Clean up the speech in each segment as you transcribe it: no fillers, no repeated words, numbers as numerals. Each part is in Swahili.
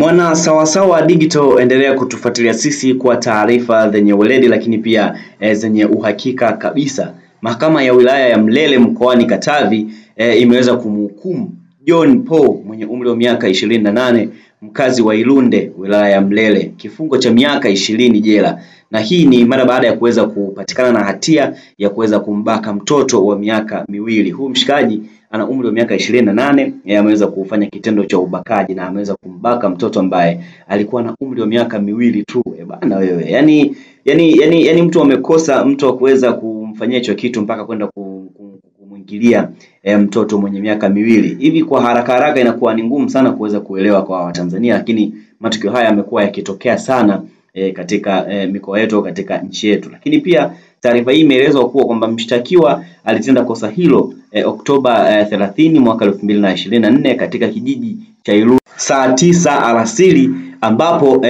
Mwana sawasawa digital, endelea kutufuatilia sisi kwa taarifa zenye weledi lakini pia zenye uhakika kabisa. Mahakama ya wilaya ya Mlele mkoani Katavi imeweza kumhukumu John Paul mwenye umri wa miaka 28, mkazi wa Ilunde wilaya ya Mlele, kifungo cha miaka 20 jela. Na hii ni mara baada ya kuweza kupatikana na hatia ya kuweza kumbaka mtoto wa miaka miwili. Huu mshikaji ana umri wa miaka 28, ameweza kufanya kitendo cha ubakaji na ameweza kumbaka mtoto ambaye alikuwa na umri wa miaka miwili tu. Bana wewe, yani mtu amekosa mtu wa kuweza kumfanyia hicho kitu mpaka kwenda kumwingilia mtoto mwenye miaka miwili. Hivi kwa haraka inakuwa ni ngumu sana kuweza kuelewa kwa Watanzania, lakini matukio haya yamekuwa yakitokea sana katika mikoa yetu, katika nchi yetu. Lakini pia taarifa hii imeelezwa kuwa kwamba mshtakiwa alitenda kosa hilo Oktoba 30 mwaka 2024 katika kijiji cha Ilunde saa 9 alasiri, ambapo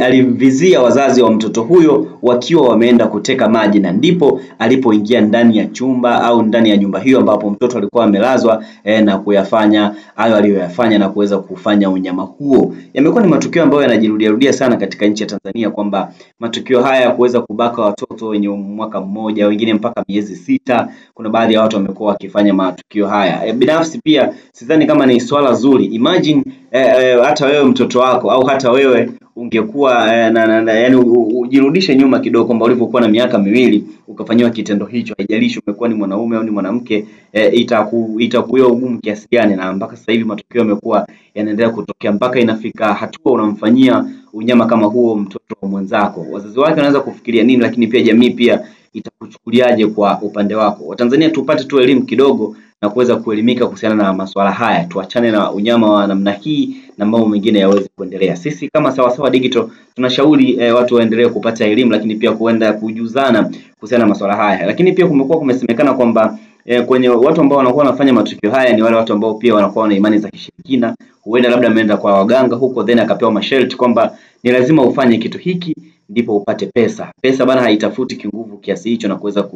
alimvizia wazazi wa mtoto huyo wakiwa wameenda kuteka maji, na ndipo alipoingia ndani ya chumba au ndani ya nyumba hiyo ambapo mtoto alikuwa amelazwa na kuyafanya hayo aliyoyafanya na kuweza kufanya unyama huo. Yamekuwa ni matukio ambayo yanajirudia sana katika nchi ya Tanzania, kwamba matukio haya ya kuweza kubaka watoto wenye mwaka mmoja, wengine mpaka miezi 6, kuna baadhi ya watu wamekuwa wakifanya matukio haya. Binafsi pia sidhani kama ni swala zuri. Imagine hata wewe mtoto wako au hata wewe ungekuwa yani ujirudishe nyuma kidogo, kwamba ulipokuwa na miaka miwili ukafanywa kitendo hicho, haijalishi umekuwa ni mwanaume au ni mwanamke, itakuwa ugumu kiasi gani. Na mpaka sasa hivi matukio yamekuwa yanaendelea kutokea mpaka inafika hatua unamfanyia unyama kama huo mtoto mwenzako. Wazazi wake wanaweza kufikiria nini, lakini pia jamii pia itakuchukuliaje kwa upande wako? Watanzania tupate tu elimu kidogo na kuweza kuelimika kuhusiana na masuala haya. Tuachane na unyama wa namna hii na mambo mengine yaweze kuendelea. Sisi kama Sawasawa Digital tunashauri watu waendelee kupata elimu, lakini pia kuenda kujuzana kuhusiana na masuala haya. Lakini pia kumesemekana kwamba kwenye watu ambao wanakuwa wanafanya matukio haya ni wale watu ambao pia wanakuwa na imani za kishirikina. Huenda labda ameenda kwa waganga huko, then akapewa masharti kwamba ni lazima ufanye kitu hiki ndipo upate pesa. Pesa bana haitafuti kinguvu kiasi hicho, na kuweza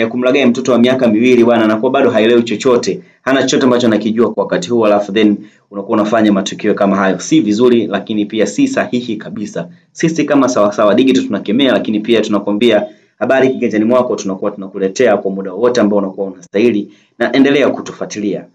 kumlagai mtoto wa miaka miwili bwana, anakuwa bado haelewi chochote, hana chochote ambacho anakijua kwa wakati huo, alafu then unakuwa unafanya matukio kama hayo. Si vizuri, lakini pia si sahihi kabisa. Sisi kama Sawasawa Digital tunakemea, lakini pia tunakwambia habari kiganjani mwako tunakuwa tunakuletea kwa muda wote ambao unakuwa unastahili, na endelea kutufuatilia.